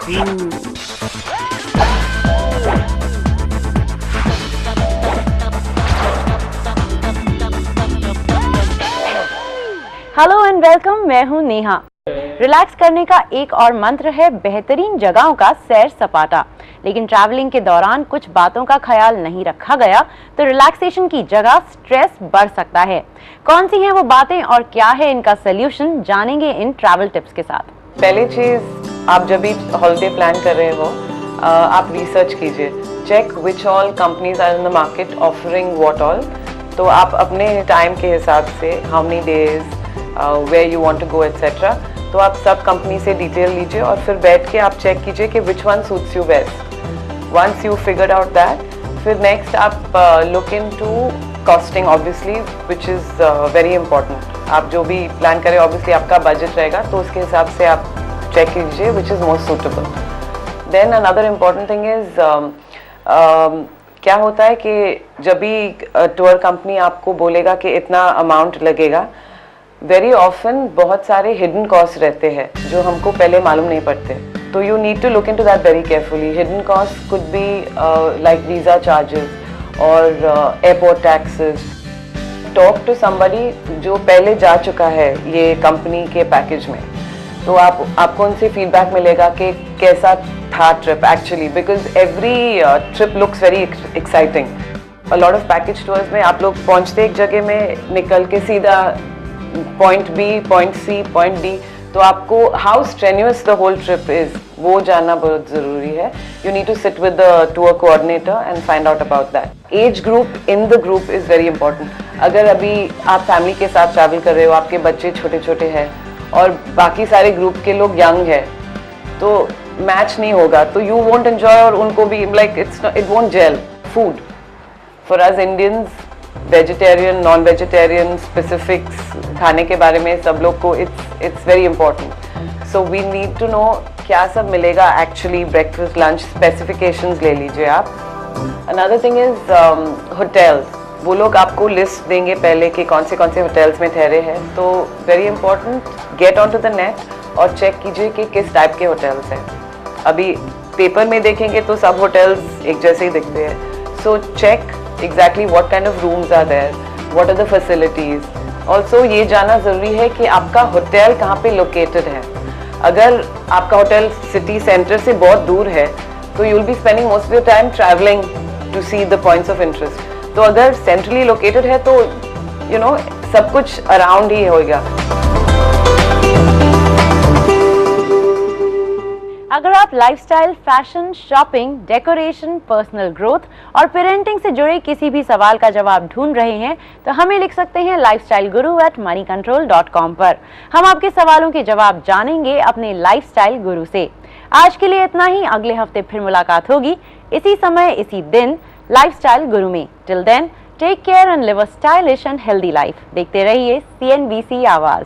Hello and welcome, मैं हूं Neha. Relax करने का एक और मंत्र है बेहतरीन जगहों का सैर सपाटा। लेकिन ट्रैवलिंग के दौरान कुछ बातों का ख्याल नहीं रखा गया तो रिलैक्सेशन की जगह स्ट्रेस बढ़ सकता है। कौन सी हैं वो बातें और क्या है इनका सोल्यूशन, जानेंगे इन ट्रैवल टिप्स के साथ। पहली चीज, आप जब भी हॉलिडे प्लान कर रहे हो आप रिसर्च कीजिए, check which all companies are in the market offering what all. तो आप अपने टाइम के हिसाब से how many days, where you want to go etcetera, तो आप सब कंपनी से डिटेल लीजिए और फिर बैठ के आप चेक कीजिए कि which one suits you best. Once you figured out that, फिर नेक्स्ट आप look into costing obviously, which is very important. आप जो भी प्लान करें ऑब्वियसली आपका बजट रहेगा, तो उसके हिसाब से आप चेक कीजिए which is most suitable. Then another important thing is क्या होता है कि जब भी टूर कंपनी आपको बोलेगा कि इतना अमाउंट लगेगा, वेरी ऑफन बहुत सारे हिडन कॉस्ट रहते हैं जो हमको पहले मालूम नहीं पड़ते। तो you need to look into that very carefully. Hidden cost could be like visa charges और airport taxes. Talk to somebody जो पहले जा चुका है ये कंपनी के पैकेज में, तो आपको उनसे फीडबैक मिलेगा कि कैसा था trip actually, because every trip looks very exciting. A lot of package tours में आप लोग पहुंचते एक जगह में, निकल के सीधा point B, point C, point D, तो आपको how strenuous the whole trip is वो जानना बहुत ज़रूरी है। You need to sit with the tour coordinator and find out about that. Age group in the group is very important. अगर अभी आप फैमिली के साथ ट्रैवल कर रहे हो, आपके बच्चे छोटे छोटे हैं और बाकी सारे ग्रुप के लोग यंग है, तो मैच नहीं होगा, तो यू वोंट एंजॉय और उनको भी like it won't gel. Food for us Indians, vegetarian, non vegetarian, specifics खाने के बारे में सब लोग को it's very important. So we need to know क्या सब मिलेगा एक्चुअली। ब्रेकफास्ट, लंच स्पेसिफिकेशंस ले लीजिए आप। Another thing is hotels. वो लोग आपको लिस्ट देंगे पहले कि कौन से होटल्स में ठहरे हैं, तो very important, get on to the net और चेक कीजिए कि किस टाइप के होटल्स हैं। अभी पेपर में देखेंगे तो सब होटल्स एक जैसे ही दिखते हैं, so check exactly what kind of rooms are there, what are the facilities. Also ये जानना ज़रूरी है कि आपका होटल कहाँ पे लोकेटेड है। अगर आपका होटल सिटी सेंटर से बहुत दूर है तो you will be spending most of your time traveling to see the points of interest. तो अगर सेंट्रली लोकेटेड है तो you know सब कुछ अराउंड ही होगा। अगर आप lifestyle, fashion, shopping, decoration, personal growth और पेरेंटिंग से जुड़े किसी भी सवाल का जवाब ढूंढ रहे हैं तो हमें लिख सकते हैं lifestyleguru@moneycontrol.com पर। हम आपके सवालों के जवाब जानेंगे अपने लाइफस्टाइल गुरु से। आज के लिए इतना ही, अगले हफ्ते फिर मुलाकात होगी इसी समय इसी दिन लाइफस्टाइल गुरु में। Till then, take care and live a stylish and healthy life. देखते रहिए CNBC आवाज।